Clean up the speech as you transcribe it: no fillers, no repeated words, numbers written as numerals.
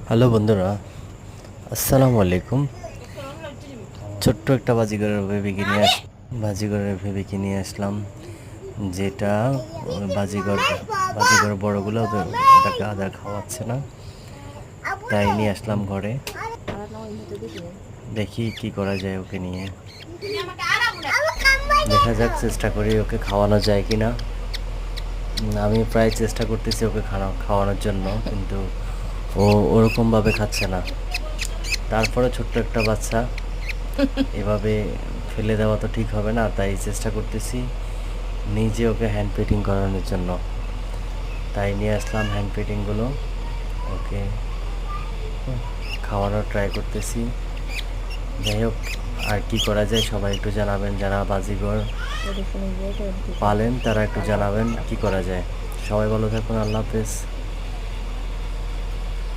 Hello বন্ধুরা, আসসালামু আলাইকুম। ছোট্ট একটা বাজিগরের বেবিকে নিয়ে আসলাম, যেটা বাজিগর বড়গুলো ওটাকে আদা খাওয়াচ্ছে না, তাই নিয়ে আসলাম ঘরে। দেখি কি করা যায় ওকে নিয়ে। দেখা যাক, চেষ্টা করি ওকে খাওয়ানো যায় কি না। আমি প্রায় চেষ্টা করতেছি ওকে খাওয়ানোর জন্য, কিন্তু ও ওরকমভাবে খাচ্ছে না। তারপরে ছোট্ট একটা বাচ্চা এভাবে ফেলে দেওয়া তো ঠিক হবে না, তাই চেষ্টা করতেছি নিজে ওকে হ্যান্ড ফিডিং করানোর জন্য। তাই নিয়ে আসলাম হ্যান্ড ফিডিংগুলো, ওকে খাওয়ানোর ট্রাই করতেছি। যাই হোক, আর কি করা যায় সবাই একটু জানাবেন, যারা বাজিঘর পালেন তারা একটু জানাবেন কি করা যায়। সবাই ভালো থাকুন, আল্লাহ হাফেজ।